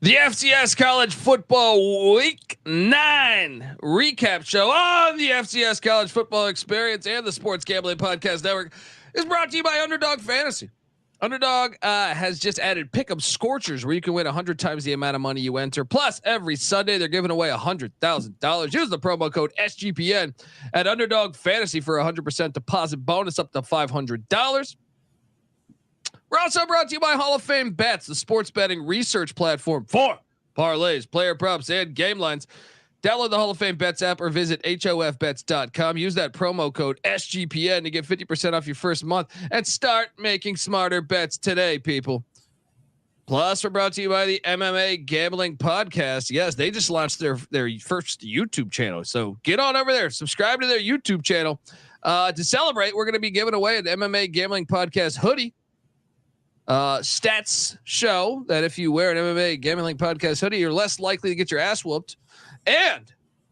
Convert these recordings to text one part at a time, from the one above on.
The FCS College Football Week 9 recap show on the FCS College Football Experience and the Sports Gambling Podcast Network is brought to you by Underdog Fantasy. Underdog has just added Pick'em Scorchers, where you can win 100 times the amount of money you enter. Plus, every Sunday they're giving away $100,000. Use the promo code SGPN at Underdog Fantasy for a 100% deposit bonus up to $500. We're also brought to you by Hall of Fame Bets, the sports betting research platform for parlays, player props, and game lines. Download the Hall of Fame Bets app or visit hofbets.com. Use that promo code SGPN to get 50% off your first month and start making smarter bets today, people. Plus, we're brought to you by the MMA Gambling Podcast. Yes, they just launched their first YouTube channel. So get on over there, subscribe to their YouTube channel. To celebrate, we're going to be giving away an MMA Gambling Podcast hoodie. Stats show that if you wear an MMA Gambling Podcast hoodie, you're less likely to get your ass whooped. And,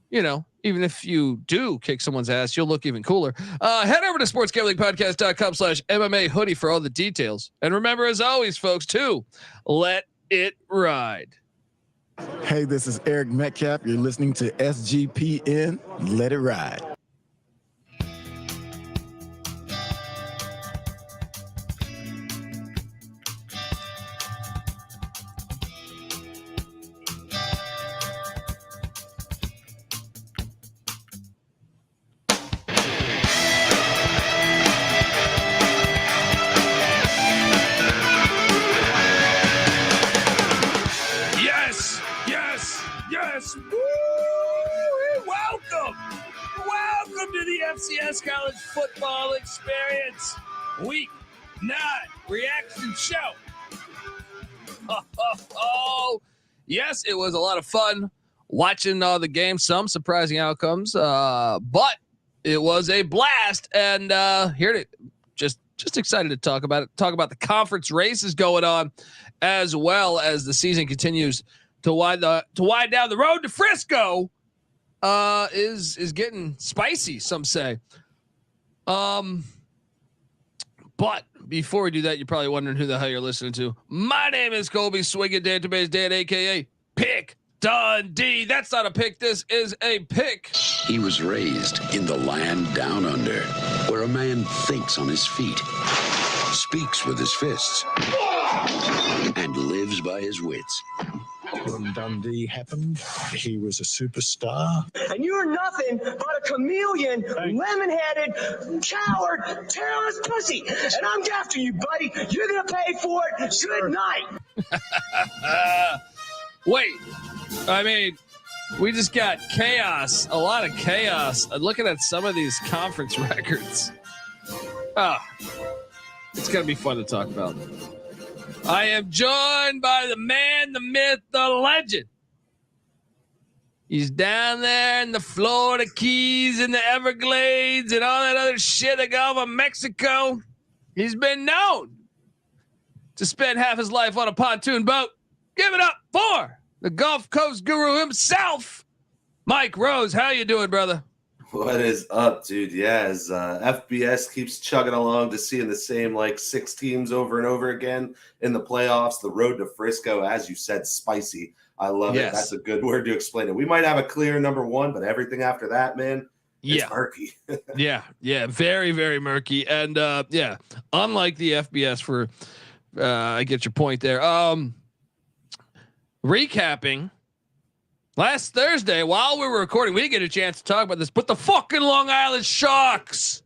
you know, even if you do kick someone's ass, you'll look even cooler. Head over to sportsgamblingpodcast.com/MMA hoodie for all the details. And remember, as always, folks, to let it ride. Hey, this is Eric Metcalf. You're listening to SGPN. Let it ride. Welcome to the FCS College Football Experience Week 9 reaction show. Yes, it was a lot of fun watching all the games, some surprising outcomes, but it was a blast. And here to just excited to talk about it. Talk about the conference races going on, as well as the season continues to wind down. The road to Frisco is getting spicy, some say. But before we do that, you're probably wondering who the hell you're listening to. My name is Colby Swinging Database Dan, aka Pick Dundee. That's not a pick. This is a pick. He was raised in the land down under, where a man thinks on his feet, speaks with his fists, and lives by his wits. When Dundee happened, he was a superstar. And you're nothing but a chameleon, lemon-headed, coward, terrorist pussy. And I'm after you, buddy. You're going to pay for it. Good night. Wait, I mean, we just got chaos, a lot of chaos. Looking at some of these conference records. It's going to be fun to talk about. I am joined by the man, the myth, the legend. He's down there in the Florida Keys and the Everglades and all that other shit, the Gulf of Mexico. He's been known to spend half his life on a pontoon boat. Give it up for the Gulf Coast guru himself, Mike Rose. How you doing, brother? What is up, dude? Yeah, as FBS keeps chugging along to seeing the same like 6 teams over and over again in the playoffs. The road to Frisco, as you said, spicy. I love it. That's a good word to explain it. We might have a clear number 1, but everything after that, man, it's murky. yeah, very, very murky. And unlike the FBS, for I get your point there. Recapping. Last Thursday, while we were recording, we didn't get a chance to talk about this, but the fucking Long Island Sharks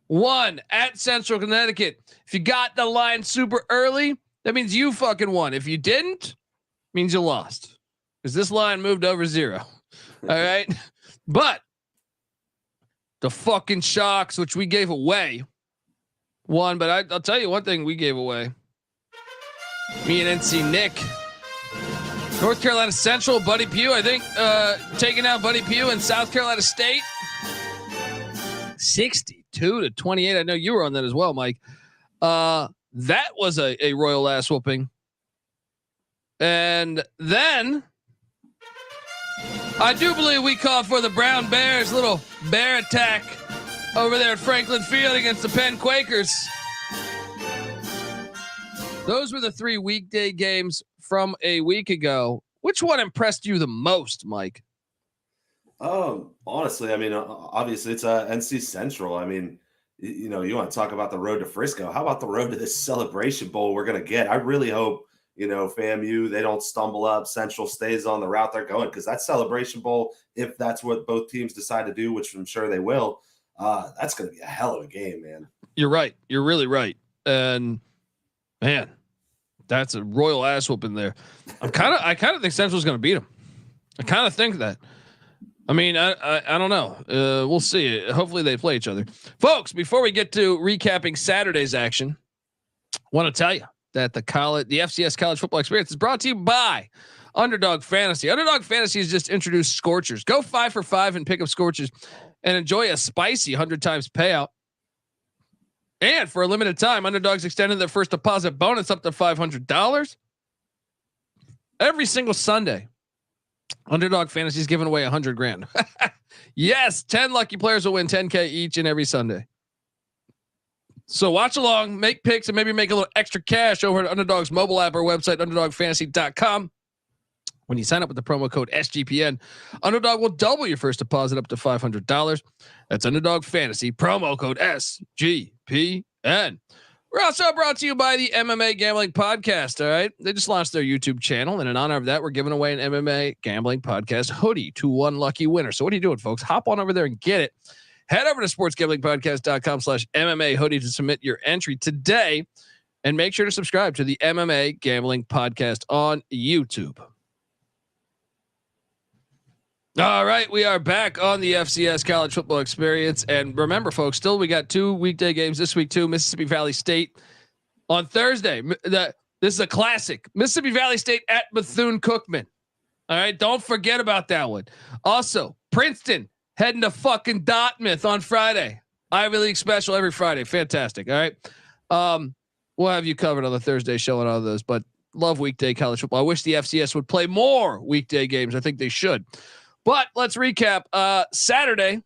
won at Central Connecticut. If you got the line super early, that means you fucking won. If you didn't, it means you lost, because this line moved over 0. All right. But the fucking Sharks, which we gave away, won. But I'll tell you one thing we gave away. Me and NC Nick. North Carolina Central, Buddy Pugh, I think, taking out Buddy Pugh in South Carolina State. 62-28. I know you were on that as well, Mike. That was a royal ass whooping. And then I do believe we called for the Brown Bears, little bear attack over there at Franklin Field against the Penn Quakers. Those were the 3 weekday games from a week ago. Which one impressed you the most, Mike? Honestly, I mean, obviously it's NC Central. I mean, you know, you want to talk about the road to Frisco. How about the road to this Celebration Bowl we're going to get? I really hope, you know, FAMU, they don't stumble up. Central stays on the route they're going, because that Celebration Bowl, if that's what both teams decide to do, which I'm sure they will, that's going to be a hell of a game, man. You're right. You're really right. And man, that's a royal ass whooping there. I kind of think Central's going to beat them. I kind of think that. I mean, I don't know. We'll see. Hopefully they play each other, folks. Before we get to recapping Saturday's action, I want to tell you that the FCS college football experience is brought to you by Underdog Fantasy. Underdog Fantasy has just introduced Scorchers. Go 5 for 5 and pick up Scorchers and enjoy a spicy 100 times payout. And for a limited time, Underdog's extended their first deposit bonus up to $500 every single Sunday. Underdog Fantasy is giving away $100 grand. Yes, 10 lucky players will win $10K each and every Sunday. So watch along, make picks, and maybe make a little extra cash over at Underdog's mobile app or website, underdogfantasy.com. When you sign up with the promo code SGPN, Underdog will double your first deposit up to $500. That's Underdog Fantasy, promo code SGPN. We're also brought to you by the MMA Gambling Podcast. All right. They just launched their YouTube channel. And in honor of that, we're giving away an MMA Gambling Podcast hoodie to one lucky winner. So what are you doing, folks? Hop on over there and get it. Head over to sportsgamblingpodcast.com/MMA hoodie to submit your entry today. And make sure to subscribe to the MMA Gambling Podcast on YouTube. All right, we are back on the FCS college football experience. And remember, folks, still we got 2 weekday games this week too. Mississippi Valley State on Thursday. This is a classic. Mississippi Valley State at Bethune-Cookman. All right, don't forget about that one. Also, Princeton heading to fucking Dartmouth on Friday. Ivy League special every Friday. Fantastic. All right. We'll have you covered on the Thursday show and all of those, but love weekday college football. I wish the FCS would play more weekday games. I think they should. But let's recap. Saturday,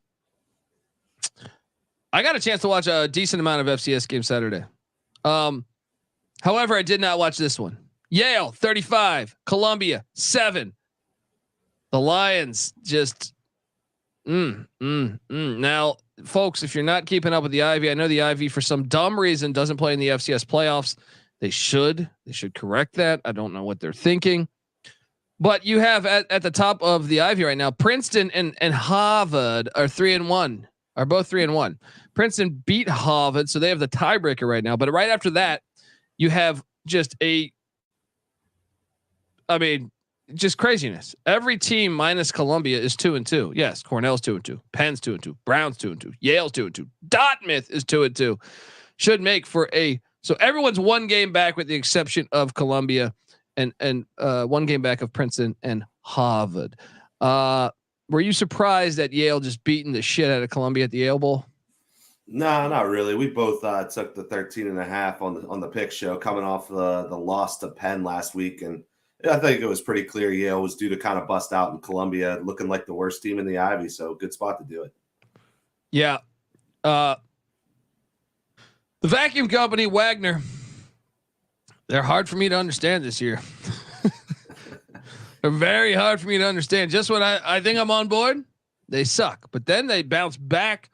I got a chance to watch a decent amount of FCS games Saturday. However, I did not watch this one. Yale 35, Columbia 7. The Lions just Now, folks, if you're not keeping up with the Ivy, I know the Ivy for some dumb reason doesn't play in the FCS playoffs. They should correct that. I don't know what they're thinking. But you have at the top of the Ivy right now, Princeton and Harvard are 3-1, are both 3-1. Princeton beat Harvard, so they have the tiebreaker right now. But right after that, you have just craziness. Every team minus Columbia is 2-2. Yes, Cornell's 2-2, Penn's 2-2, Brown's 2-2, Yale's 2-2, Dartmouth is 2-2. Should make for so everyone's one game back with the exception of Columbia. And one game back of Princeton and Harvard. Were you surprised that Yale just beating the shit out of Columbia at the Yale Bowl? No, not really. We both took the 13.5 on the pick show coming off the loss to Penn last week. And I think it was pretty clear Yale was due to kind of bust out in Columbia, looking like the worst team in the Ivy. So good spot to do it. Yeah. The vacuum company, Wagner, they're hard for me to understand this year. They're very hard for me to understand. Just when I think I'm on board, they suck. But then they bounce back.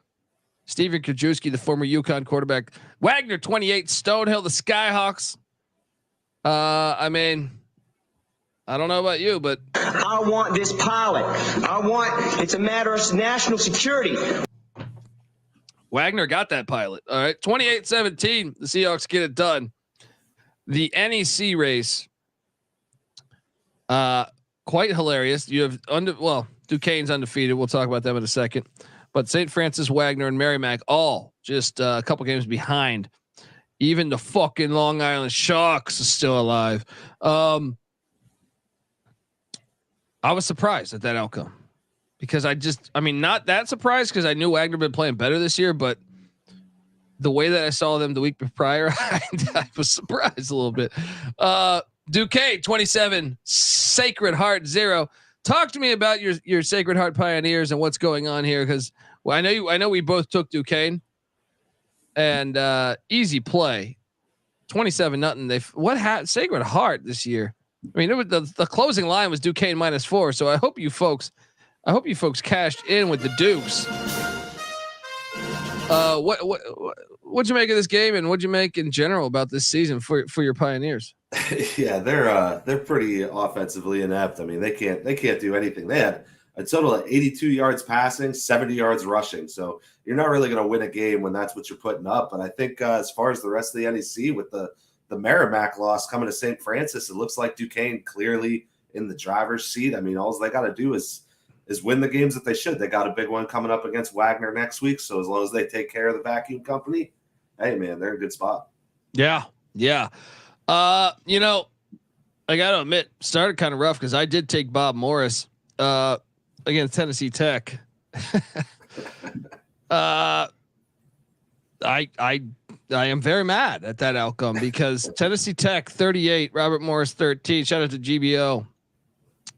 Steven Krajewski, the former UConn quarterback. Wagner, 28. Stonehill, the Skyhawks. I mean, I don't know about you, but I want this pilot. It's a matter of national security. Wagner got that pilot. All right. 28-17. The Seahawks get it done. The NEC race, quite hilarious. You have Duquesne's undefeated. We'll talk about them in a second. But St. Francis, Wagner, and Merrimack all just a couple games behind. Even the fucking Long Island Sharks are still alive. I was surprised at that outcome because not that surprised because I knew Wagner been playing better this year, but the way that I saw them the week prior, I was surprised a little bit. Duquesne 27, Sacred Heart 0. Talk to me about your Sacred Heart Pioneers and what's going on here, because I know we both took Duquesne, and easy play, 27-0. Sacred Heart this year? I mean, the closing line was Duquesne -4. So I hope you folks cashed in with the Dukes. What'd you make of this game, and what'd you make in general about this season for your Pioneers? Yeah, they're pretty offensively inept. I mean, they can't do anything. They had a total of 82 yards passing, 70 yards rushing. So you're not really going to win a game when that's what you're putting up. But I think as far as the rest of the NEC, with the Merrimack loss coming to St. Francis, it looks like Duquesne clearly in the driver's seat. I mean, all they got to do is win the games that they should. They got a big one coming up against Wagner next week. So as long as they take care of the vacuum company, hey man, they're in a good spot. Yeah. Yeah. You know, I got to admit, started kind of rough because I did take Bob Morris against Tennessee Tech. I am very mad at that outcome because Tennessee Tech 38, Robert Morris 13. Shout out to GBO.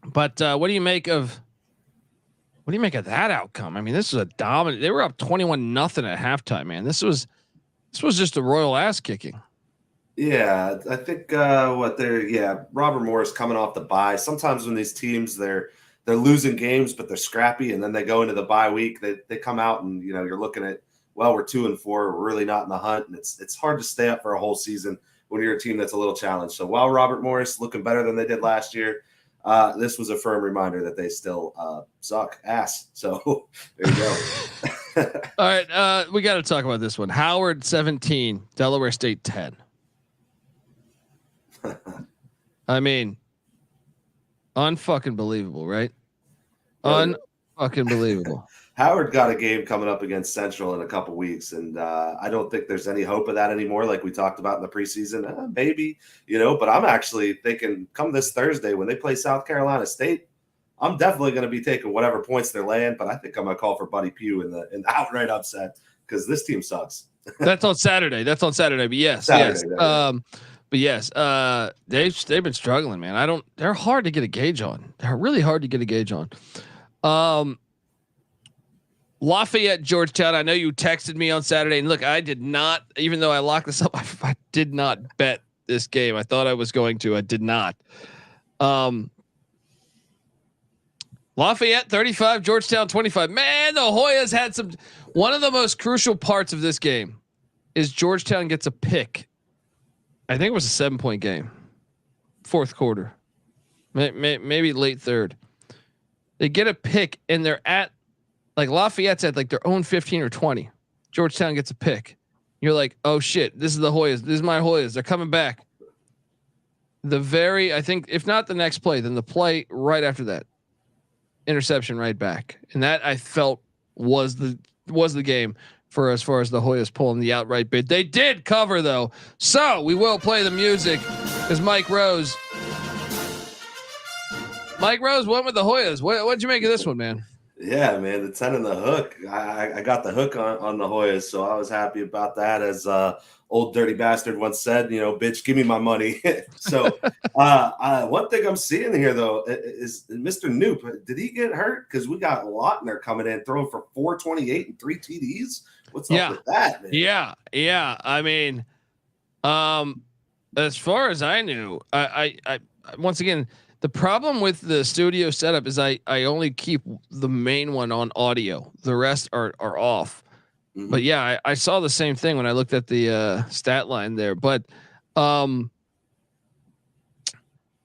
But what do you make of that outcome? I mean, this was a dominant. They were up 21-0 at halftime, man. This was just a royal ass kicking. Yeah, I think Robert Morris coming off the bye. Sometimes when these teams they're losing games, but they're scrappy, and then they go into the bye week, they come out and you're looking at, well, we're 2-4, we're really not in the hunt, and it's hard to stay up for a whole season when you're a team that's a little challenged. So while Robert Morris looking better than they did last year, this was a firm reminder that they still suck ass. So there you go. All right, we got to talk about this one. Howard 17, Delaware State 10. I mean, unfucking believable, right? Unfucking believable. Howard got a game coming up against Central in a couple weeks, and I don't think there's any hope of that anymore. Like we talked about in the preseason, maybe, But I'm actually thinking, come this Thursday when they play South Carolina State, I'm definitely going to be taking whatever points they're laying. But I think I'm going to call for Buddy Pugh in the outright upset because this team sucks. That's on Saturday. But yes, Saturday. But yes, they've been struggling, man. They're hard to get a gauge on. They're really hard to get a gauge on. Lafayette, Georgetown. I know you texted me on Saturday, and look, I did not, even though I locked this up, I did not bet this game. I thought I was going to. I did not. Lafayette 35, Georgetown 25. Man, the Hoyas had one of the most crucial parts of this game is Georgetown gets a pick. I think it was a 7-point game. Fourth quarter. Maybe late third. They get a pick and they're at Lafayette's at their own 15 or 20. Georgetown gets a pick. You're like, oh shit, this is the Hoyas. This is my Hoyas. They're coming back. I think if not the next play, then the play right after that. Interception right back. And that I felt was the game for as far as the Hoyas pulling the outright bid. They did cover though. So we will play the music because Mike Rose went with the Hoyas. What'd you make of this one, man? Yeah, man, the 10 and the hook. I got the hook on the Hoyas, so I was happy about that. As old dirty bastard once said, bitch, give me my money. So one thing I'm seeing here though is Mr. Noop. Did he get hurt? Because we got Lautner coming in throwing for 428 and 3 TDs. What's up with that, man? Yeah. I mean, as far as I knew, I once again. The problem with the studio setup is I only keep the main one on audio. The rest are off. Mm-hmm. But yeah, I saw the same thing when I looked at the stat line there. But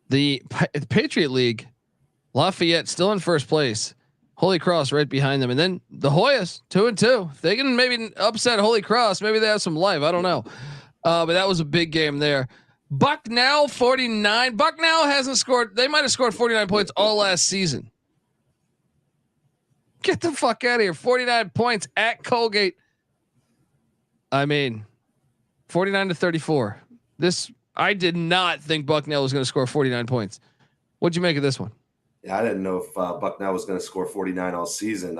the Patriot League, Lafayette still in first place. Holy Cross right behind them. And then the Hoyas 2-2. If they can maybe upset Holy Cross, maybe they have some life. I don't know. But that was a big game there. Bucknell 49. Bucknell hasn't scored. They might have scored 49 points all last season. Get the fuck out of here. 49 points at Colgate. I mean, 49-34. I did not think Bucknell was going to score 49 points. What'd you make of this one? Yeah, I didn't know if Bucknell was going to score 49 all season.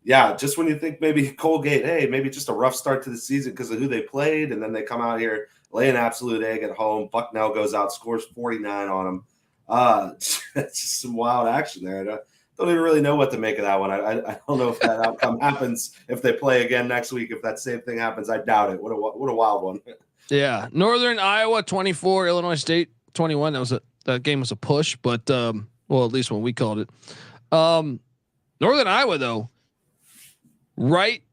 Yeah, just when you think maybe Colgate, hey, maybe just a rough start to the season because of who they played, and then they come out here, lay an absolute egg at home. Bucknell goes out, scores 49 on them. It's just some wild action there. I don't even really know what to make of that one. I don't know if that outcome happens if they play again next week. If that same thing happens, I doubt it. What a wild one. Yeah, Northern Iowa 24, Illinois State 21. That that game was a push, but well, at least when we called it. Northern Iowa though, right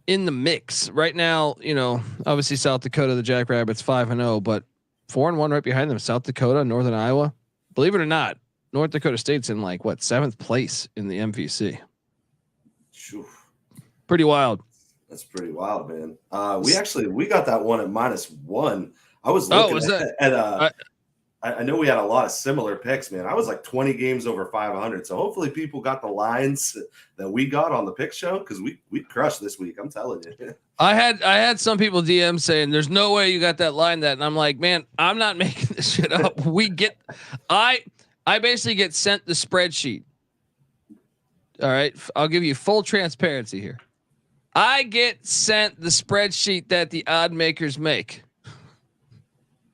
in the mix right now. You know, obviously South Dakota, the Jackrabbits 5-0, but 4-1 right behind them. South Dakota, Northern Iowa. Believe it or not, North Dakota State's in like 7th place in the MVC. Pretty wild. That's pretty wild, man. We got that one at -1. I was looking I know we had a lot of similar picks, man. I was like 20 games over 500. So hopefully people got the lines that we got on the pick show because we crushed this week. I'm telling you. I had some people DM saying there's no way you got that line that, and I'm like, man, I'm not making this shit up. I basically get sent the spreadsheet. All right, I'll give you full transparency here. I get sent the spreadsheet that the odd makers make.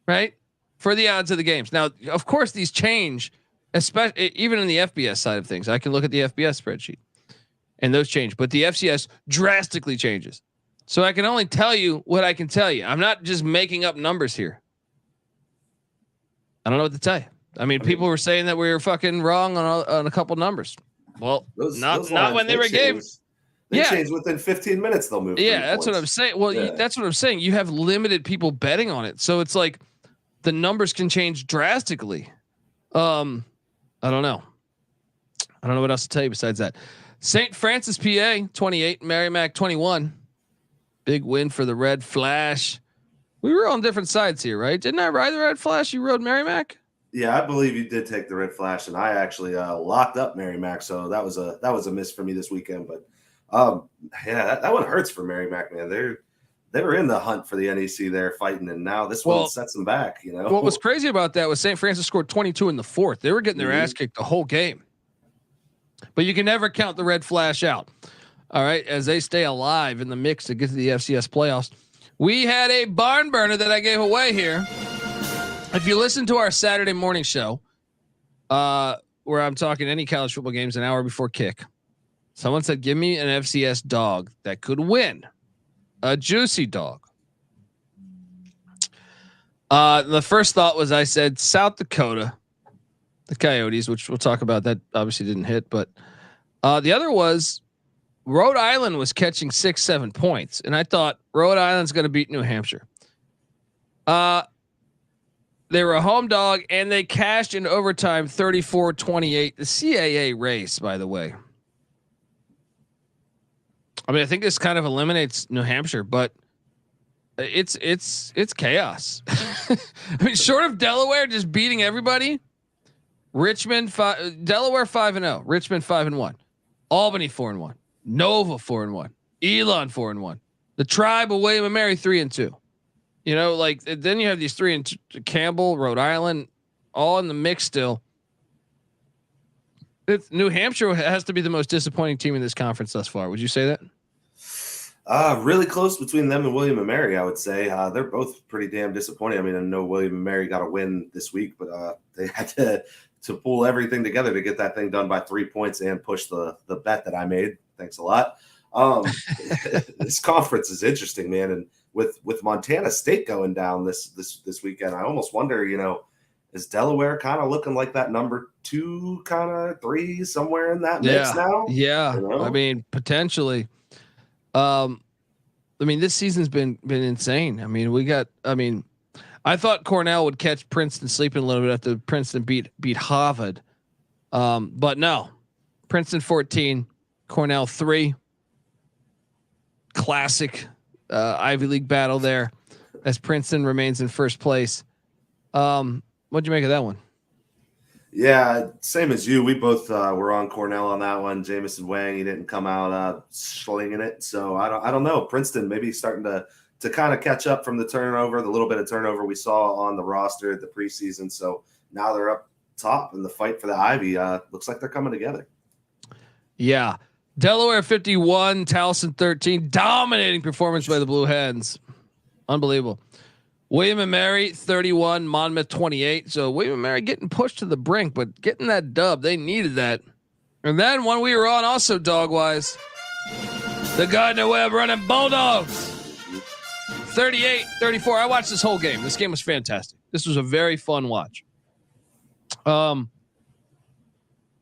Right? For the odds of the games. Now, of course, these change, especially even in the FBS side of things. I can look at the FBS spreadsheet and those change, but the FCS drastically changes. So I can only tell you what I can tell you. I'm not just making up numbers here. I don't know what to tell you. I mean, people were saying that we were fucking wrong on a couple numbers. Well, not when they were gave. They change within 15 minutes. They'll move. Yeah, that's what I'm saying. Well, that's what I'm saying. You have limited people betting on it, so it's like the numbers can change drastically. I don't know. I don't know what else to tell you besides that. St. Francis, PA, 28, Merrimack, 21. Big win for the Red Flash. We were on different sides here, right? Didn't I ride the Red Flash? You rode Merrimack? Yeah, I believe you did take the Red Flash, and I actually locked up Merrimack, so that was a miss for me this weekend. But that one hurts for Merrimack, man. They were in the hunt for the NEC there fighting, and now this one sets them back. You know what was crazy about that was St. Francis scored 22 in the fourth. They were getting their ass kicked the whole game, but you can never count the Red Flash out. All right, as they stay alive in the mix to get to the FCS playoffs. We had a barn burner that I gave away here. If you listen to our Saturday morning show, where I'm talking any college football games an hour before kick, someone said, give me an FCS dog that could win. A juicy dog. The first thought was I said South Dakota, the Coyotes, which we'll talk about. That obviously didn't hit, but the other was Rhode Island was catching 6-7 points, and I thought Rhode Island's going to beat New Hampshire. They were a home dog, and they cashed in overtime 34-28. The CAA race, by the way. I mean, I think this kind of eliminates New Hampshire, but it's chaos. I mean, short of Delaware just beating everybody, Richmond Delaware 5-0, Richmond 5-1, Albany 4-1, Nova 4-1, Elon 4-1, the Tribe of William and Mary 3-2. You know, like then you have these 3-2, Campbell, Rhode Island, all in the mix still. New Hampshire has to be the most disappointing team in this conference thus far. Would you say that? Really close between them and William and Mary, I would say. They're both pretty damn disappointing. I mean, I know William and Mary got a win this week, but they had to pull everything together to get that thing done by 3 points and push the bet that I made. Thanks a lot. This conference is interesting, man. And with Montana State going down this weekend, I almost wonder, you know, is Delaware kind of looking like that number 2, kind of 3, somewhere in that mix now? Yeah. You know? I mean, potentially. I mean, this season's been insane. I mean, I thought Cornell would catch Princeton sleeping a little bit after Princeton beat Harvard. But no, Princeton 14, Cornell 3. Classic Ivy League battle there as Princeton remains in first place. What'd you make of that one? Yeah, same as you. We both were on Cornell on that one. Jamison Wang, he didn't come out slinging it. So I don't know. Princeton maybe starting to kind of catch up from the little bit of turnover we saw on the roster at the preseason. So now they're up top in the fight for the Ivy. Looks like they're coming together. Yeah. Delaware 51, Towson 13. Dominating performance by the Blue Hens. Unbelievable. William and Mary 31, Monmouth 28. So William and Mary getting pushed to the brink, but getting that dub, they needed that. And then when we were on also dog wise, the Gardner Webb running Bulldogs 38-34. I watched this whole game. This game was fantastic. This was a very fun watch.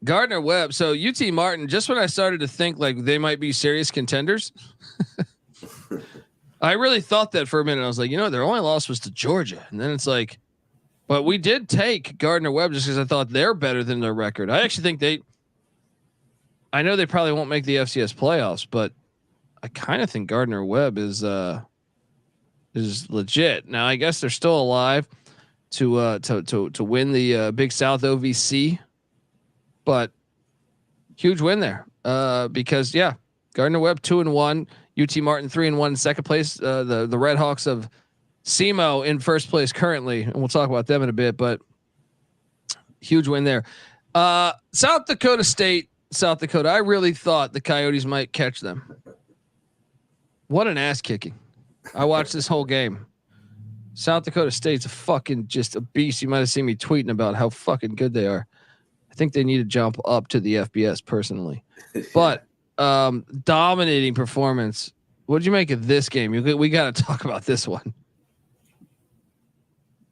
Gardner Webb. So UT Martin, just when I started to think like they might be serious contenders, I really thought that for a minute. I was like, their only loss was to Georgia. And then it's like, but we did take Gardner Webb just because I thought they're better than their record. I actually think I know they probably won't make the FCS playoffs, but I kind of think Gardner Webb is legit. Now I guess they're still alive to win the Big South OVC. But huge win there because Gardner Webb 2-1, UT Martin 3-1 in second place. The Red Hawks of SEMO in first place currently, and we'll talk about them in a bit. But huge win there. South Dakota State, South Dakota. I really thought the Coyotes might catch them. What an ass kicking! I watched this whole game. South Dakota State's a fucking just a beast. You might have seen me tweeting about how fucking good they are. I think they need to jump up to the FBS personally, but dominating performance. What did you make of this game? We got to talk about this one.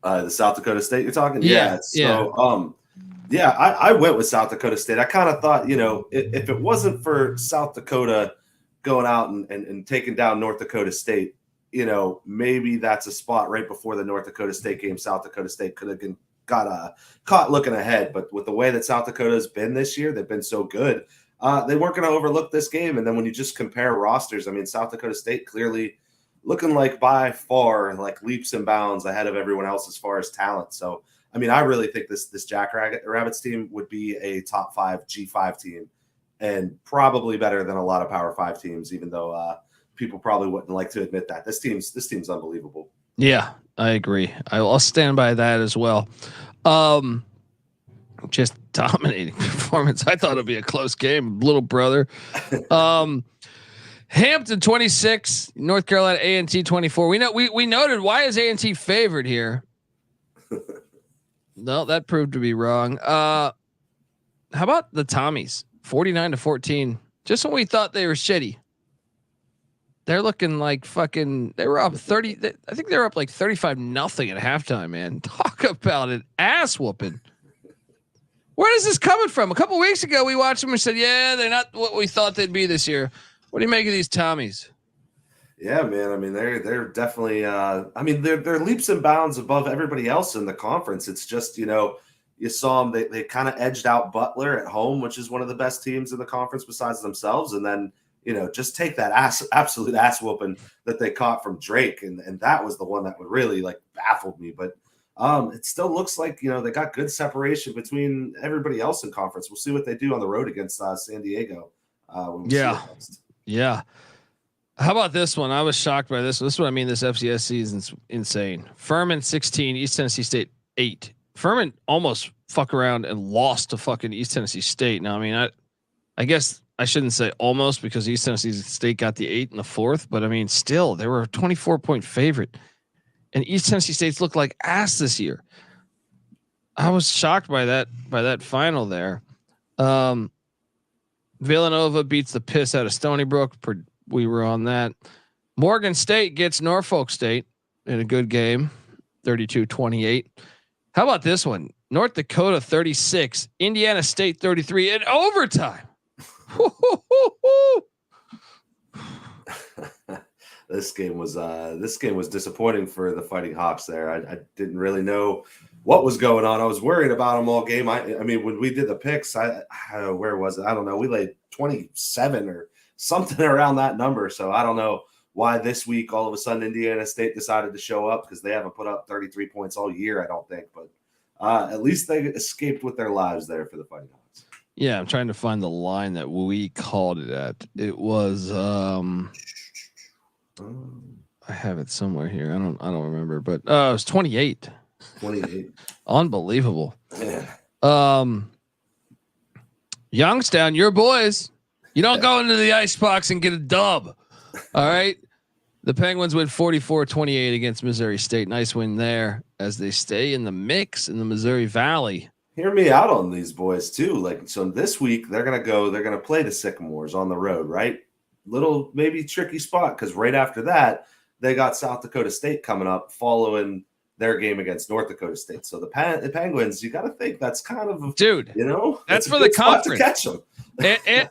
The South Dakota State you're talking? Yeah. So, I went with South Dakota State. I kind of thought, if it wasn't for South Dakota going out and taking down North Dakota State, maybe that's a spot right before the North Dakota State game. South Dakota State could have got caught looking ahead, but with the way that South Dakota has been this year, they've been so good. They weren't going to overlook this game. And then when you just compare rosters, I mean, South Dakota State clearly looking like by far like leaps and bounds ahead of everyone else as far as talent. So, I mean, I really think this Jackrabbits team would be a top 5 G5 team and probably better than a lot of Power 5 teams, even though people probably wouldn't like to admit that. This team's unbelievable. Yeah, I agree. I'll stand by that as well. Just dominating performance. I thought it'd be a close game, little brother. Hampton 26, North Carolina A&T 24. We noted, why is A&T favored here? No, that proved to be wrong. How about the Tommies 49-14? Just when we thought they were shitty, they're looking like fucking. They were up 30. I think they were up like 35-0 at halftime. Man, talk about an ass whooping. Where is this coming from? A couple weeks ago, we watched them and said, "Yeah, they're not what we thought they'd be this year." What do you make of these Tommies? Yeah, man. I mean, they're definitely. They're leaps and bounds above everybody else in the conference. It's just you saw them. They kind of edged out Butler at home, which is one of the best teams in the conference besides themselves, and then. Just take that absolute ass whooping that they caught from Drake. And that was the one that would really like baffled me. But it still looks like, they got good separation between everybody else in conference. We'll see what they do on the road against San Diego. Yeah. How about this one? I was shocked by this. This is what I mean. This FCS season's insane. Furman 16, East Tennessee State 8. Furman almost fuck around and lost to fucking East Tennessee State. Now, I mean, I guess I shouldn't say almost because East Tennessee State got the 8 in the 4th, but I mean, still they were a 24-point favorite, and East Tennessee State's looked like ass this year. I was shocked by that final there. Villanova beats the piss out of Stony Brook. We were on that. Morgan State gets Norfolk State in a good game, 32-28. How about this one? North Dakota 36, Indiana State 33 in overtime. This game was disappointing for the Fighting Hawks there. I didn't really know what was going on. I was worried about them all game. I mean, when we did the picks, where was it? I don't know. We laid 27 or something around that number. So I don't know why this week all of a sudden Indiana State decided to show up, because they haven't put up 33 points all year, I don't think. But at least they escaped with their lives there for the Fighting Hawks. Yeah, I'm trying to find the line that we called it at. It was I have it somewhere here. I don't remember, but it was 28. 28. Unbelievable. Yeah. Youngstown, your boys. You don't go into the icebox and get a dub. All right. The Penguins win 44-28 against Missouri State. Nice win there as they stay in the mix in the Missouri Valley. Hear me out on these boys too. Like, so this week they're going to play the Sycamores on the road, right? Little maybe tricky spot, because right after that they got South Dakota State coming up following their game against North Dakota State. So the Penguins, you got to think that's kind of, dude, that's for the conference to catch them.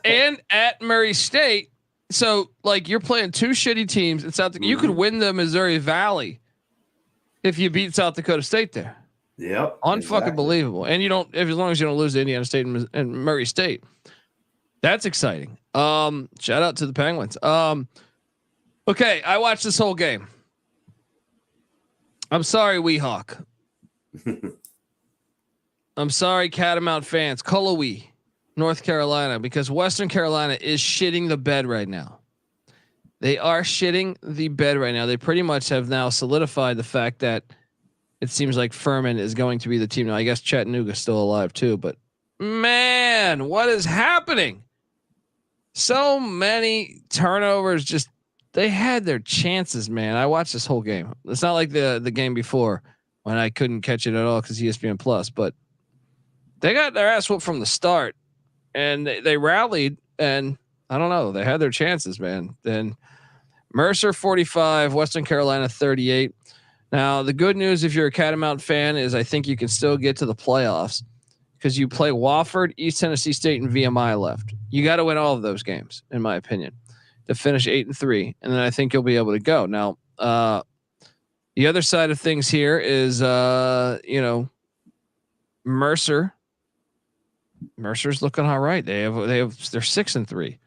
and at Murray State. So like you're playing two shitty teams in South Dakota. You could win the Missouri Valley if you beat South Dakota State there. Yep. Unfucking believable. And you don't, as long as you don't lose to Indiana State and Murray State, that's exciting. Shout out to the Penguins. Okay. I watched this whole game. I'm sorry, Weehawk. I'm sorry, Catamount fans. Cullowhee, North Carolina, because Western Carolina is shitting the bed right now. They are shitting the bed right now. They pretty much have now solidified the fact that it seems like Furman is going to be the team. Now, I guess Chattanooga's still alive too, but man, what is happening? So many turnovers. Just they had their chances, man. I watched this whole game. It's not like the game before when I couldn't catch it at all because ESPN Plus, but they got their ass whooped from the start, and they rallied. And I don't know, they had their chances, man. Then Mercer 45, Western Carolina 38. Now, the good news, if you're a Catamount fan, is I think you can still get to the playoffs because you play Wofford, East Tennessee State, and VMI left. You got to win all of those games, in my opinion, to finish 8-3, and then I think you'll be able to go. Now, the other side of things here is, Mercer's looking all right. They're 6-3,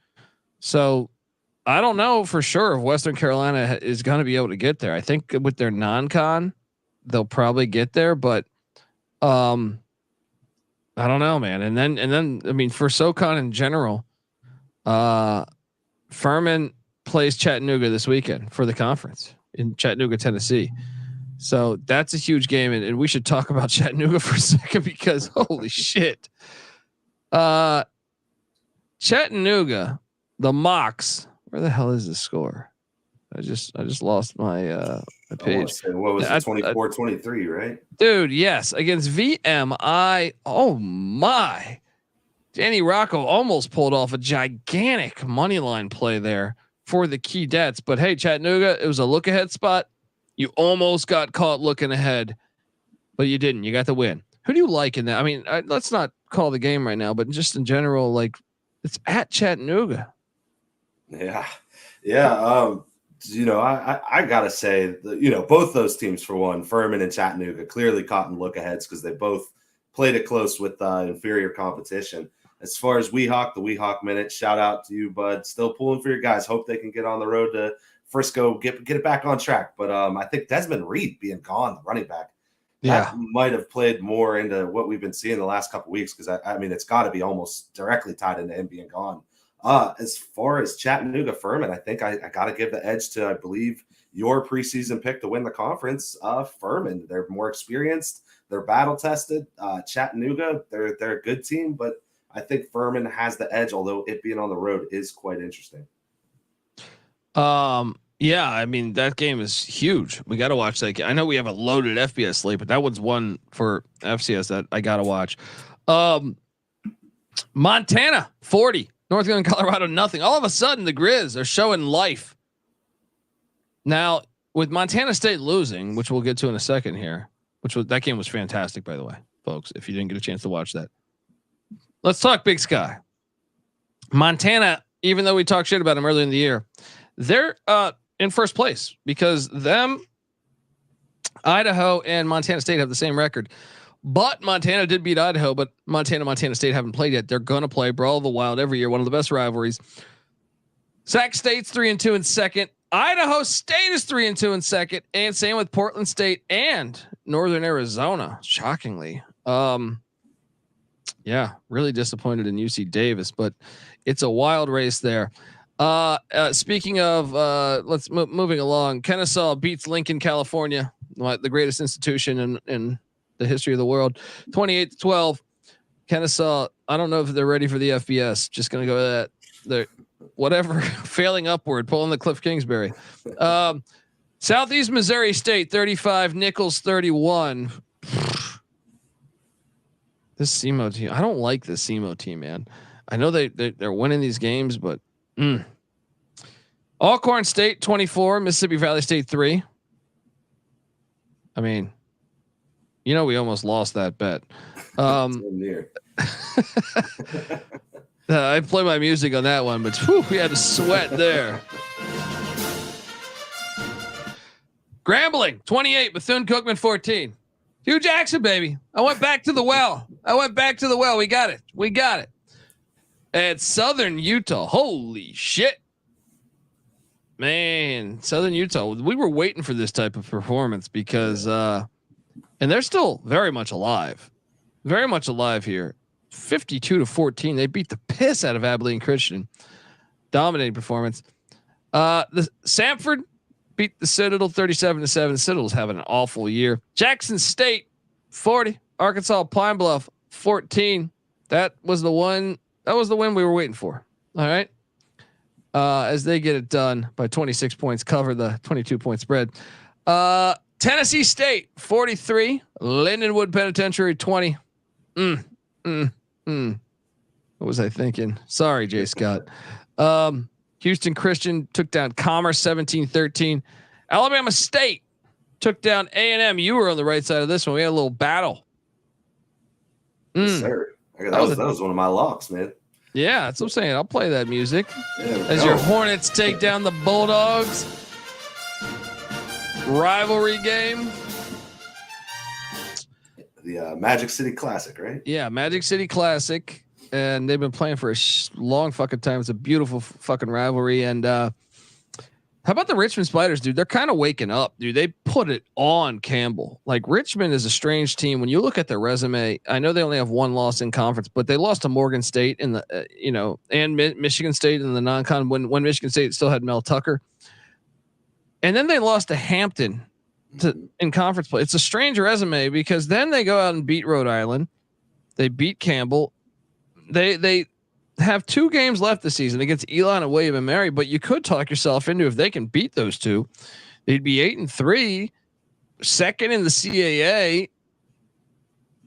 so. I don't know for sure if Western Carolina is going to be able to get there. I think with their non-con, they'll probably get there, but I don't know, man. And then, I mean, for SoCon in general, Furman plays Chattanooga this weekend for the conference in Chattanooga, Tennessee. So that's a huge game. And we should talk about Chattanooga for a second because holy shit. Chattanooga, the Mocs, where the hell is the score? I just lost my page. What was it? 24-23, right? Dude, yes. Against VMI. Oh my. Danny Rocco almost pulled off a gigantic money line play there for the key debts. But hey, Chattanooga, it was a look ahead spot. You almost got caught looking ahead, but you didn't. You got the win. Who do you like in that? I mean, let's not call the game right now, but just in general, like it's at Chattanooga. Yeah. I gotta say that, both those teams, for one, Furman and Chattanooga, clearly caught in look aheads because they both played it close with inferior competition. As far as Weehawk, the Weehawk Minute, shout out to you, bud. Still pulling for your guys. Hope they can get on the road to Frisco, get it back on track. But I think Desmond Reed being gone, the running back, that might have played more into what we've been seeing the last couple of weeks because I mean it's got to be almost directly tied into him being gone. As far as Chattanooga Furman, I think I got to give the edge to, I believe, your preseason pick to win the conference. Furman, they're more experienced, they're battle tested. Chattanooga, they're a good team, but I think Furman has the edge, although it being on the road is quite interesting. Yeah, I mean that game is huge. We got to watch that. I know we have a loaded FBS slate, but that one's one for FCS that I got to watch. Montana 40. North Carolina, Colorado, nothing. All of a sudden, the Grizz are showing life. Now, with Montana State losing, which we'll get to in a second here, that game was fantastic, by the way, folks. If you didn't get a chance to watch that, let's talk Big Sky. Montana, even though we talked shit about them earlier in the year, they're in first place because Idaho and Montana State have the same record. But Montana did beat Idaho, but Montana State haven't played yet. They're going to play Brawl of the Wild every year. One of the best rivalries. Sac State's 3-2 in second. Idaho State is 3-2 in second. And same with Portland State and Northern Arizona. Shockingly. Yeah, really disappointed in UC Davis, but it's a wild race there. Speaking of, moving along. Kennesaw beats Lincoln, California, the greatest institution in the history of the world, 28-12. Kennesaw, I don't know if they're ready for the FBS. Just going to go with that. They're whatever, failing upward, pulling the Cliff Kingsbury. Southeast Missouri State, 35, Nichols 31. This SEMO team, I don't like this SEMO team, man. I know they're winning these games, but Alcorn State 24, Mississippi Valley State 3. I mean, You know, we almost lost that bet. Near. I play my music on that one, but whew, we had to sweat there. Grambling 28, Bethune Cookman 14. Hugh Jackson, baby. I went back to the well. We got it. At Southern Utah. Holy shit. Man, Southern Utah. We were waiting for this type of performance because and they're still very much alive. Very much alive here. 52-14. They beat the piss out of Abilene Christian. Dominating performance. The Samford beat the Citadel 37-7. Citadel's having an awful year. Jackson State 40. Arkansas Pine Bluff 14. That was the win we were waiting for. All right. As they get it done by 26 points, cover the 22-point spread. Tennessee State 43. Lindenwood Penitentiary 20. What was I thinking? Sorry, Jay Scott. Houston Christian took down Commerce 17-13. Alabama State took down A&M. You were on the right side of this one. We had a little battle. Yes, sir. That was one of my locks, man. Yeah, that's what I'm saying. I'll play that music as your Hornets take down the Bulldogs. Rivalry game. The Magic City Classic, right? Yeah, Magic City Classic. And they've been playing for a long fucking time. It's a beautiful fucking rivalry. And how about the Richmond Spiders, dude? They're kind of waking up, dude. They put it on Campbell. Like, Richmond is a strange team. When you look at their resume, I know they only have one loss in conference, but they lost to Morgan State in the, and Michigan State in the non-con when Michigan State still had Mel Tucker. And then they lost to Hampton in conference play. It's a strange resume because then they go out and beat Rhode Island. They beat Campbell. They have 2 games left this season against Elon and William and Mary, but you could talk yourself into, if they can beat those 2, they'd be 8-3, second in the CAA.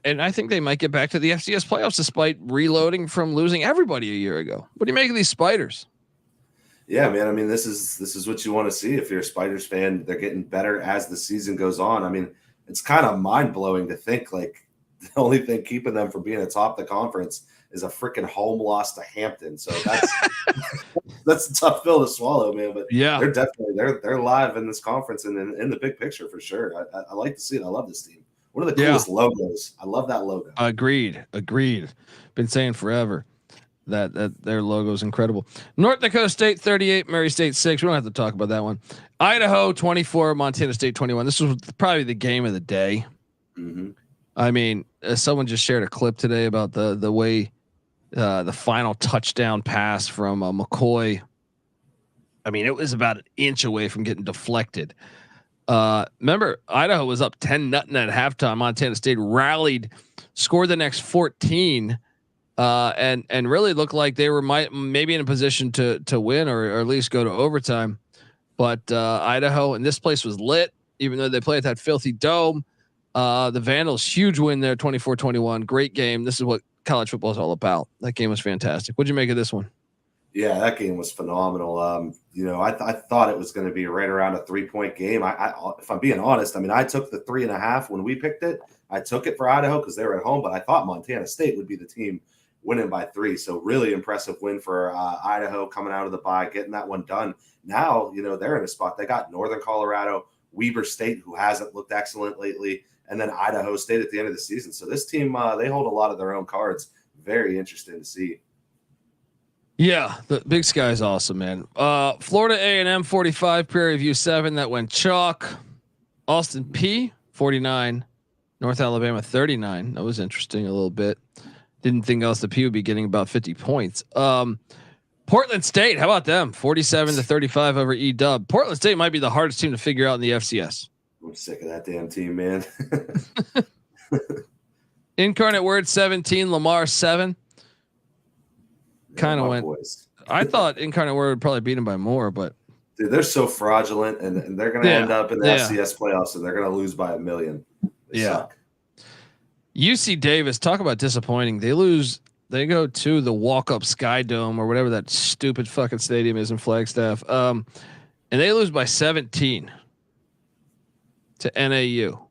And I think they might get back to the FCS playoffs despite reloading from losing everybody a year ago. What do you make of these Spiders? Yeah, man. I mean, this is what you want to see. If you're a Spiders fan, they're getting better as the season goes on. I mean, it's kind of mind blowing to think like the only thing keeping them from being atop the conference is a freaking home loss to Hampton. So that's a tough pill to swallow, man. But yeah, they're definitely they're live in this conference and in the big picture for sure. I like to see it. I love this team. One of the coolest logos. I love that logo. Agreed. Been saying forever that their logo is incredible. North Dakota State 38, Murray State 6. We don't have to talk about that one. Idaho 24, Montana State 21. This was probably the game of the day. Mm-hmm. I mean, someone just shared a clip today about the way the final touchdown pass from McCoy. I mean, it was about an inch away from getting deflected. Remember, Idaho was up 10-0 at halftime. Montana State rallied, scored the next 14, and really looked like they were maybe in a position to win or at least go to overtime. But Idaho, and this place was lit, even though they play at that filthy dome. The Vandals, huge win there, 24-21. Great game. This is what college football is all about. That game was fantastic. What'd you make of this one? Yeah, that game was phenomenal. I thought it was going to be right around a 3-point game. If I'm being honest, I mean, I took the 3.5 when we picked it. I took it for Idaho because they were at home, but I thought Montana State would be the team winning by 3. So really impressive win for Idaho coming out of the bye, getting that one done. Now, they're in a spot. They got Northern Colorado, Weber State, who hasn't looked excellent lately, and then Idaho State at the end of the season. So this team, they hold a lot of their own cards. Very interesting to see. Yeah, the Big Sky is awesome, man. Florida A&M 45, Prairie View 7. That went chalk. Austin P 49, North Alabama 39. That was interesting a little bit. Didn't think Austin P would be getting about 50 points. Portland State, how about them? 47-35 over E-Dub. Portland State might be the hardest team to figure out in the FCS. I'm sick of that damn team, man. Incarnate Word 17, Lamar 7. Kind of went. Boys. I thought Incarnate Word would probably beat him by more, but dude, they're so fraudulent, and they're going to end up in the FCS playoffs, and they're going to lose by 1 million. They suck. UC Davis, talk about disappointing. They lose. They go to the Walk-Up Sky Dome or whatever that stupid fucking stadium is in Flagstaff, and they lose by 17 to NAU.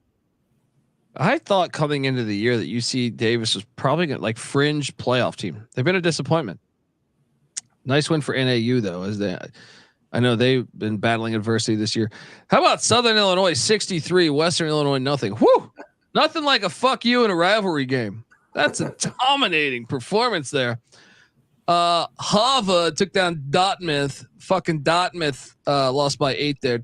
I thought coming into the year that UC Davis was probably gonna like fringe playoff team. They've been a disappointment. Nice win for NAU though, I know they've been battling adversity this year. How about Southern Illinois 63, Western Illinois nothing. Whoo! Nothing like a fuck you in a rivalry game. That's a dominating performance there. Hava took down Dartmouth. Fucking Dartmouth lost by 8 there.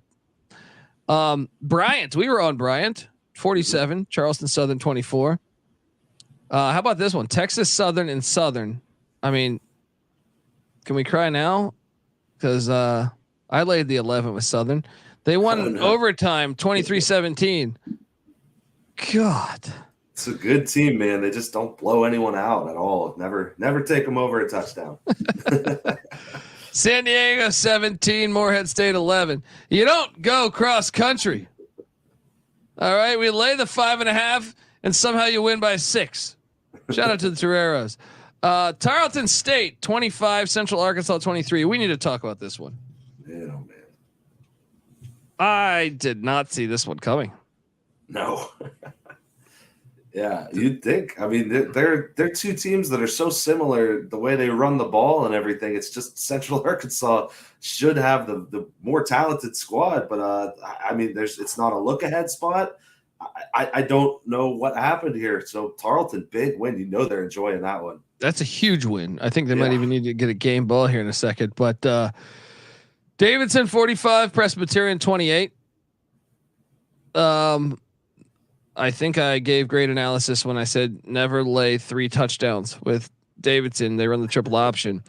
Bryant, we were on Bryant 47, Charleston Southern 24. How about this one? Texas Southern and Southern. I mean, can we cry now? Because I laid the 11 with Southern. They won overtime 23-17. God. It's a good team, man. They just don't blow anyone out at all. Never take them over a touchdown. San Diego 17, Morehead State 11. You don't go cross country. All right, we lay the 5.5, and somehow you win by 6. Shout out to the Toreros. Tarleton State 25, Central Arkansas 23. We need to talk about this one. Man, oh man. I did not see this one coming. No. Yeah, you'd think. I mean, they're two teams that are so similar, the way they run the ball and everything. It's just Central Arkansas should have the more talented squad, but I mean, it's not a look ahead spot. I don't know what happened here. So Tarleton, big win. You know they're enjoying that one. That's a huge win. I think they might even need to get a game ball here in a second. But Davidson 45, Presbyterian 28. I think I gave great analysis when I said never lay 3 touchdowns with Davidson. They run the triple option.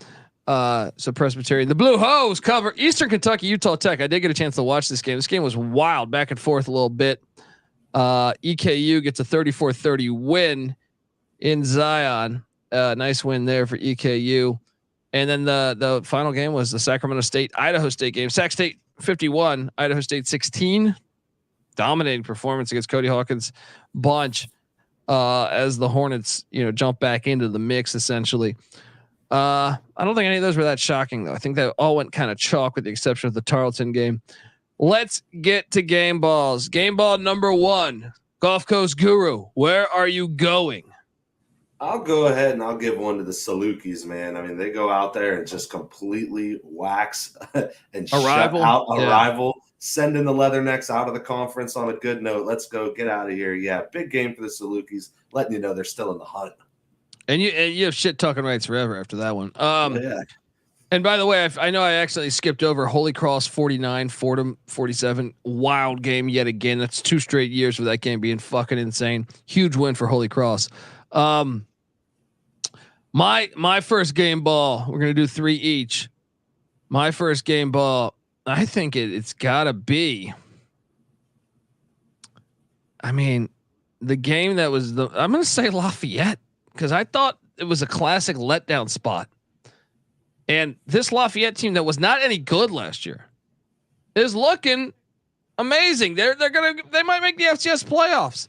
So Presbyterian, the Blue Hose cover Eastern Kentucky, Utah Tech. I did get a chance to watch this game. This game was wild, back and forth a little bit. EKU gets a 34-30 win in Zion. Nice win there for EKU. And then the final game was the Sacramento State Idaho State game. Sac State 51, Idaho State 16. Dominating performance against Cody Hawkins' bunch as the Hornets, jump back into the mix essentially. I don't think any of those were that shocking though. I think they all went kind of chalk with the exception of the Tarleton game. Let's get to game balls. Game ball number 1, Gulf Coast Guru. Where are you going? I'll go ahead and I'll give one to the Salukis, man. I mean, they go out there and just completely wax and shut out a rival, sending the Leathernecks out of the conference on a good note. Let's go, get out of here. Yeah, big game for the Salukis, letting you know they're still in the hunt. And you have shit talking rights forever after that one. Yeah. And by the way, I know I accidentally skipped over Holy Cross 49, Fordham 47. Wild game yet again. That's 2 straight years for that game being fucking insane. Huge win for Holy Cross. My first game ball, we're gonna do 3 each. My first game ball, I think it's gotta be. I mean, the game that was I'm gonna say Lafayette because I thought it was a classic letdown spot. And this Lafayette team that was not any good last year is looking amazing. They might make the FCS playoffs.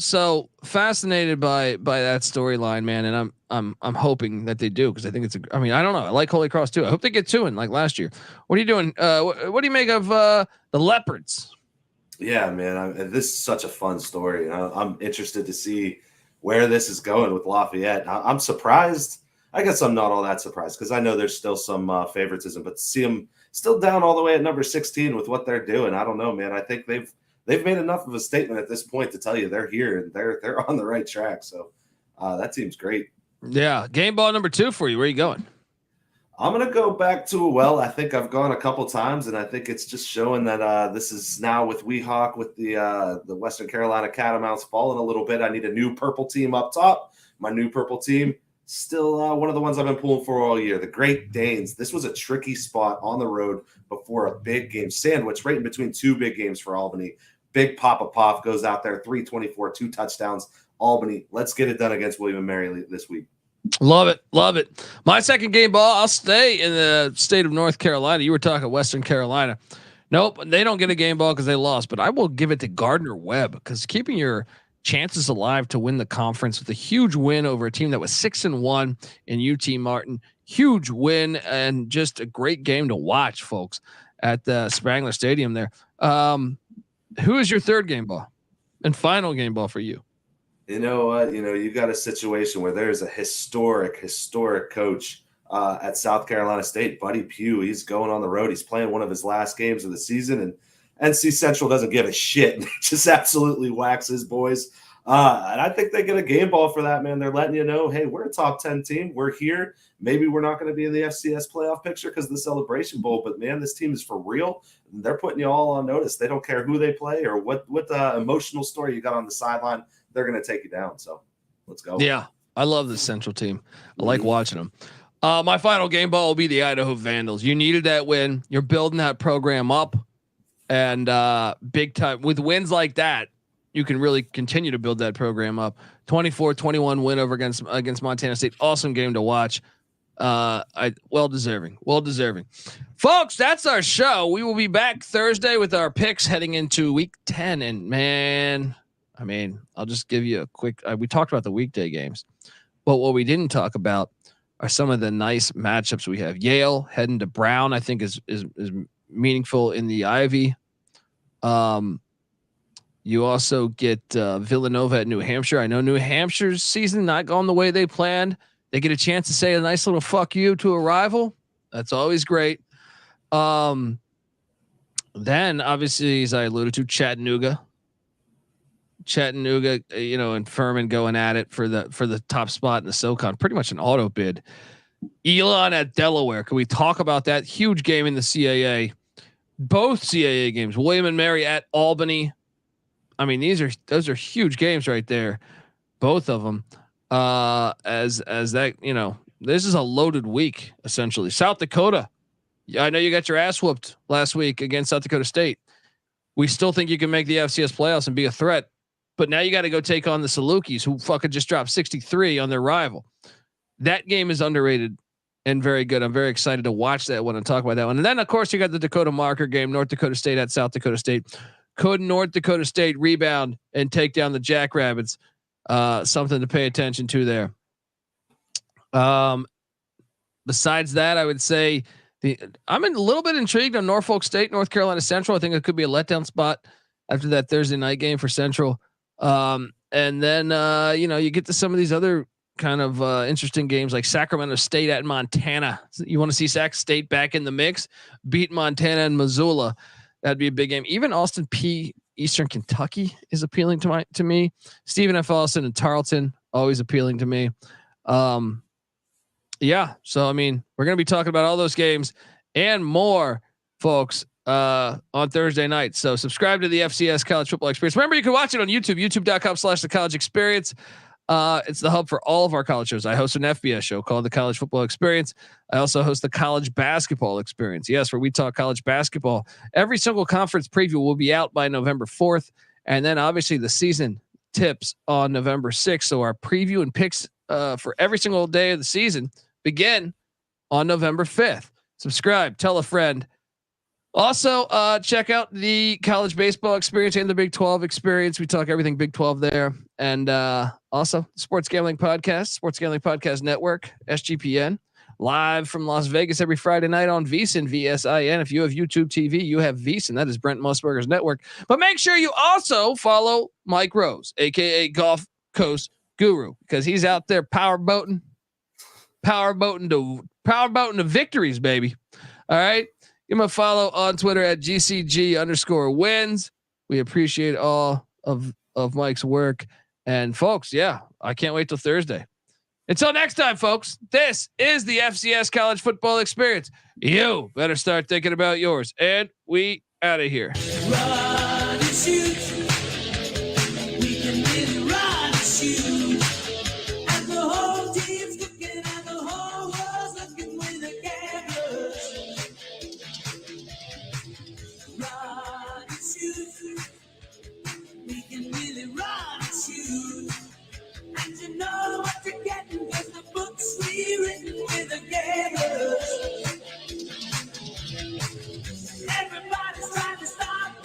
So fascinated by that storyline, man. And I'm hoping that they do. Cause I think I don't know. I like Holy Cross too. I hope they get 2 in like last year. What are you doing? What do you make of, the Leopards? Yeah, man. This is such a fun story. I'm interested to see where this is going with Lafayette. I'm surprised. I guess I'm not all that surprised because I know there's still some favoritism, but to see them still down all the way at number 16 with what they're doing, I don't know, man. I think they've made enough of a statement at this point to tell you they're here and they're on the right track. So that seems great. Yeah, game ball number 2 for you. Where are you going? I'm gonna go back to I think I've gone a couple times, and I think it's just showing that this is now with Weehawk with the Western Carolina Catamounts falling a little bit. I need a new purple team up top. My new purple team. Still one of the ones I've been pulling for all year. The Great Danes. This was a tricky spot on the road before a big game sandwich right in between 2 big games for Albany. Big Papa Poff goes out there, 324, 2 touchdowns. Albany, let's get it done against William & Mary this week. Love it. Love it. My second game ball, I'll stay in the state of North Carolina. You were talking Western Carolina. Nope, they don't get a game ball because they lost, but I will give it to Gardner Webb because keeping your chances alive to win the conference with a huge win over a team that was 6-1 in UT Martin. Huge win and just a great game to watch, folks, at the Spangler Stadium there. Who is your third game ball? And final game ball for you. You know what? You got a situation where there's a historic coach at South Carolina State, Buddy Pugh. He's going on the road. He's playing one of his last games of the season, and NC Central doesn't give a shit. Just absolutely whacks his boys. And I think they get a game ball for that, man. They're letting you know, hey, we're a top 10 team. We're here. Maybe we're not going to be in the FCS playoff picture because of the Celebration Bowl, but man, this team is for real. And they're putting you all on notice. They don't care who they play or what emotional story you got on the sideline. They're going to take you down. So let's go. Yeah, I love this Central team. I like watching them. My final game ball will be the Idaho Vandals. You needed that win. You're building that program up, and big time with wins like that, you can really continue to build that program up. 24-21 win over against Montana State. Awesome game to watch. Well deserving. Folks, that's our show. We will be back Thursday with our picks heading into week 10. And man, I mean, I'll just give you a quick, we talked about the weekday games, but what we didn't talk about are some of the nice matchups we have. Yale heading to Brown, I think is meaningful in the Ivy. You also get Villanova at New Hampshire. I know New Hampshire's season not going the way they planned. They get a chance to say a nice little fuck you to a rival. That's always great. Then obviously, as I alluded to, Chattanooga, and Furman going at it for the top spot in the SoCon, pretty much an auto bid. Elon at Delaware. Can we talk about that huge game in the CAA? Both CAA games. William and Mary at Albany. I mean, those are huge games right there, both of them. As that, this is a loaded week essentially. South Dakota. I know you got your ass whooped last week against South Dakota State. We still think you can make the FCS playoffs and be a threat, but now you got to go take on the Salukis, who fucking just dropped 63 on their rival. That game is underrated and very good. I'm very excited to watch that one and talk about that one. And then of course you got the Dakota Marker game, North Dakota State at South Dakota State. Could North Dakota State rebound and take down the Jackrabbits? Something to pay attention to there. Besides that, I would say I'm a little bit intrigued on Norfolk State, North Carolina Central. I think it could be a letdown spot after that Thursday night game for Central. And then, you get to some of these other kind of interesting games like Sacramento State at Montana. You want to see Sac State back in the mix, beat Montana and Missoula. That'd be a big game. Even Austin P. Eastern Kentucky is appealing to me. Stephen F. Austin and Tarleton always appealing to me. Yeah. So I mean, we're gonna be talking about all those games and more, folks, on Thursday night. So subscribe to the FCS College Football Experience. Remember, you can watch it on YouTube, youtube.com/the College Experience. It's the hub for all of our college shows. I host an FBS show called the College Football Experience. I also host the College Basketball Experience. Yes, where we talk college basketball. Every single conference preview will be out by November 4th. And then obviously the season tips on November 6th. So our preview and picks for every single day of the season begin on November 5th. Subscribe, tell a friend. Also, check out the College Baseball Experience and the Big 12 Experience. We talk everything Big 12 there. And also Sports Gambling Podcast, Sports Gambling Podcast Network, SGPN, live from Las Vegas every Friday night on VSiN, VSIN. If you have YouTube TV, you have VSiN. That is Brent Musburger's network. But make sure you also follow Mike Rose, a.k.a. Gulf Coast Guru, because he's out there power boating to victories, baby. All right. Give him a follow on Twitter at GCG_wins. We appreciate all of Mike's work. And folks, yeah, I can't wait till Thursday. Until next time, folks, this is the FCS College Football Experience. You better start thinking about yours. And we out of here. Run and shoot.